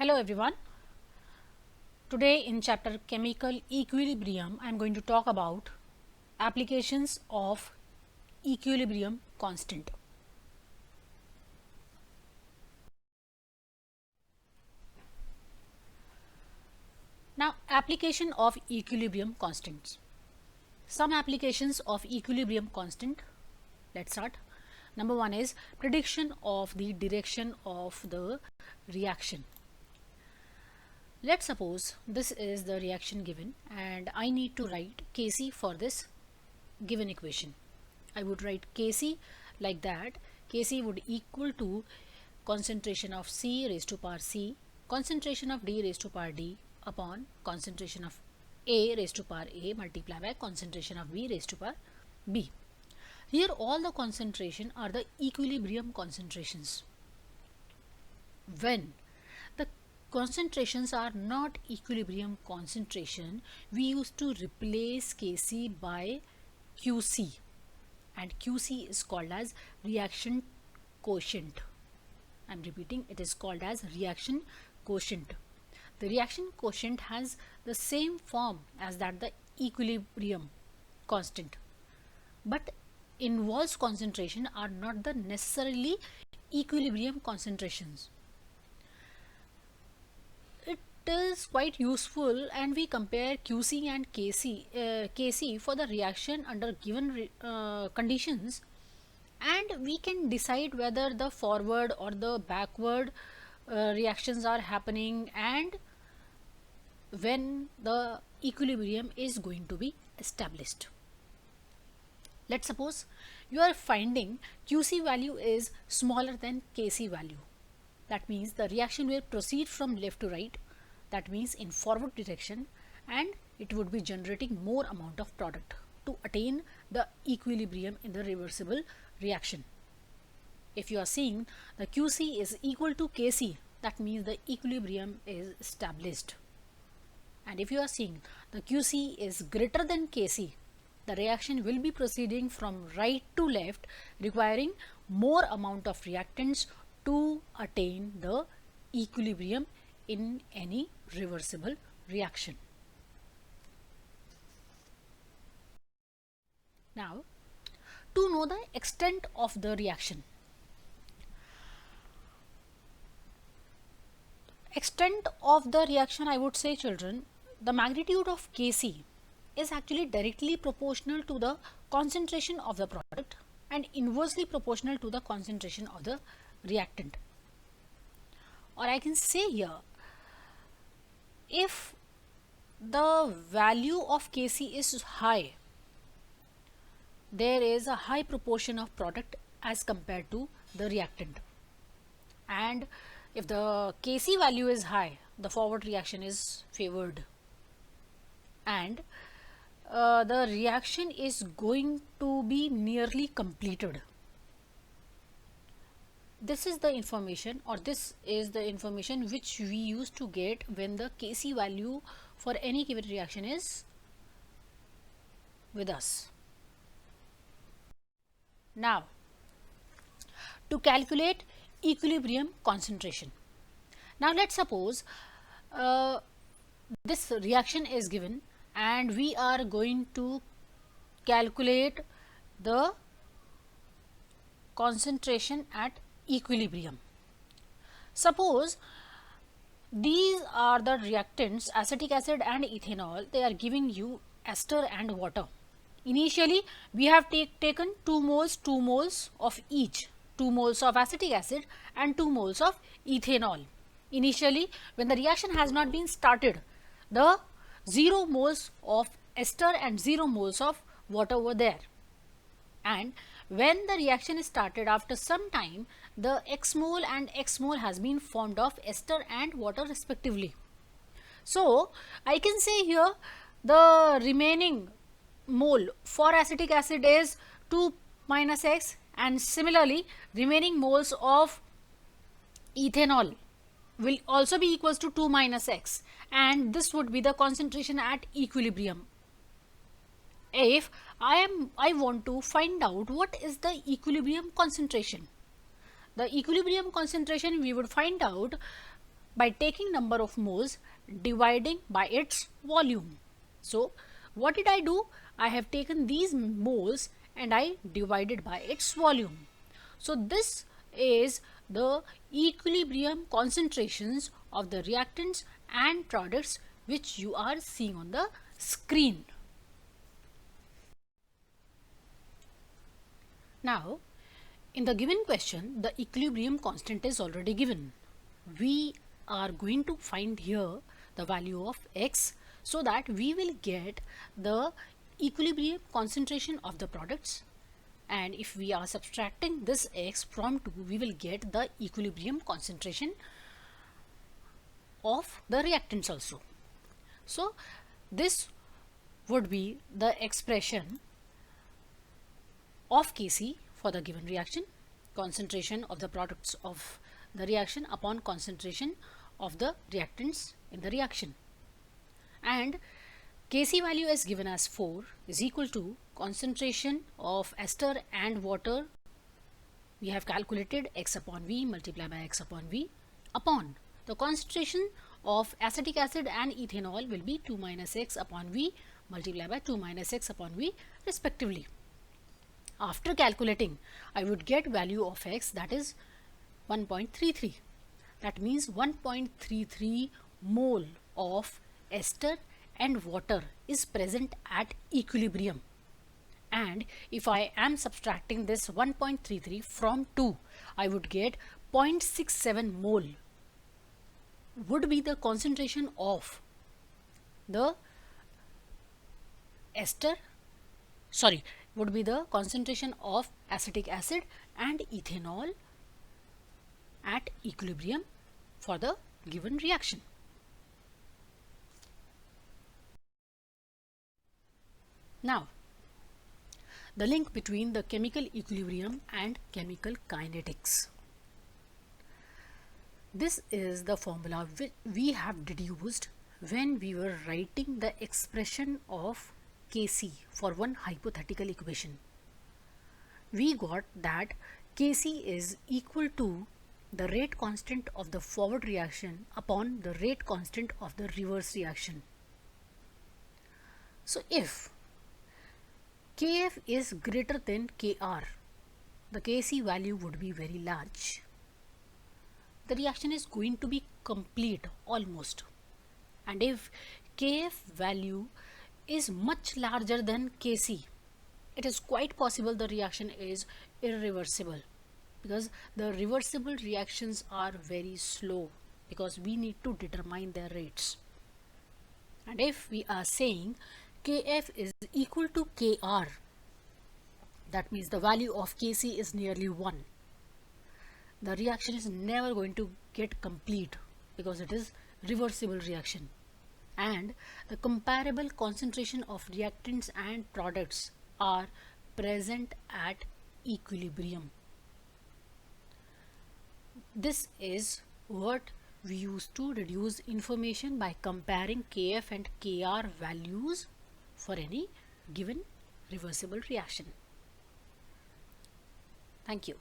Hello everyone. Today in chapter Chemical Equilibrium I am going to talk about applications of equilibrium constant. Now application of equilibrium constants. Some applications of equilibrium constant. Let's start. Number one is prediction of the direction of the reaction. Let's suppose this is the reaction given and I need to write Kc for this given equation. I would write Kc like that. Kc would equal to concentration of C raised to power C, concentration of D raised to power D upon concentration of A raised to power A multiplied by concentration of B raised to power B. Here all the concentration are the equilibrium concentrations. When the concentrations are not equilibrium concentration, we used to replace Kc by Qc, and Qc is called as reaction quotient. I am repeating, it is called as reaction quotient. The reaction quotient has the same form as that the equilibrium constant, but involves concentration are not the necessarily equilibrium concentrations. It is quite useful and we compare Qc and Kc for the reaction under given conditions, and we can decide whether the forward or the backward reactions are happening and when the equilibrium is going to be established. Let's suppose you are finding Qc value is smaller than Kc value. That means the reaction will proceed from left to right, that means in forward direction, and it would be generating more amount of product to attain the equilibrium in the reversible reaction. If you are seeing the Qc is equal to Kc, that means the equilibrium is established. And if you are seeing the Qc is greater than Kc, the reaction will be proceeding from right to left, requiring more amount of reactants to attain the equilibrium in any reversible reaction. Now, to know the extent of the reaction. Extent of the reaction, I would say, children, the magnitude of Kc is actually directly proportional to the concentration of the product and inversely proportional to the concentration of the reactant. Or I can say here, if the value of Kc is high, there is a high proportion of product as compared to the reactant, and if the Kc value is high, the forward reaction is favored and the reaction is going to be nearly completed. This is the information, or this is the information which we used to get when the Kc value for any given reaction is with us. Now, to calculate equilibrium concentration. Now let's suppose this reaction is given and we are going to calculate the concentration at equilibrium. Suppose these are the reactants, acetic acid and ethanol. They are giving you ester and water. Initially we have taken 2 moles of each, 2 moles of acetic acid and 2 moles of ethanol. Initially, when the reaction has not been started, the 0 moles of ester and 0 moles of water were there, and when the reaction is started, after some time the X mole and X mole has been formed of ester and water respectively. So I can say here the remaining mole for acetic acid is 2 minus X, and similarly remaining moles of ethanol will also be equals to 2 minus X, and this would be the concentration at equilibrium. If I want to find out what is the equilibrium concentration, the equilibrium concentration we would find out by taking number of moles dividing by its volume. So what did I do? I have taken these moles and I divided by its volume. So this is the equilibrium concentrations of the reactants and products which you are seeing on the screen. Now, in the given question, the equilibrium constant is already given. We are going to find here the value of x so that we will get the equilibrium concentration of the products, and if we are subtracting this x from 2, we will get the equilibrium concentration of the reactants also. So this would be the expression of Kc for the given reaction, concentration of the products of the reaction upon concentration of the reactants in the reaction. And Kc value is given as 4 is equal to concentration of ester and water. We have calculated x upon V multiplied by x upon V upon the concentration of acetic acid and ethanol will be 2 minus x upon V multiplied by 2 minus x upon V respectively. After calculating, I would get value of x, that is 1.33. That means 1.33 mole of ester and water is present at equilibrium. And if I am subtracting this 1.33 from 2, I would get 0.67 mole would be the concentration of the would be the concentration of acetic acid and ethanol at equilibrium for the given reaction. Now, the link between the chemical equilibrium and chemical kinetics. This is the formula which we have deduced when we were writing the expression of Kc for one hypothetical equation. We got that Kc is equal to the rate constant of the forward reaction upon the rate constant of the reverse reaction. So if Kf is greater than Kr, the Kc value would be very large. The reaction is going to be complete almost. And if Kf value is much larger than Kc, it is quite possible the reaction is irreversible, because the reversible reactions are very slow because we need to determine their rates. And if we are saying Kf is equal to Kr, that means the value of Kc is nearly 1. The reaction is never going to get complete because it is reversible reaction, and the comparable concentration of reactants and products are present at equilibrium. This is what we use to reduce information by comparing Kf and Kr values for any given reversible reaction. Thank you.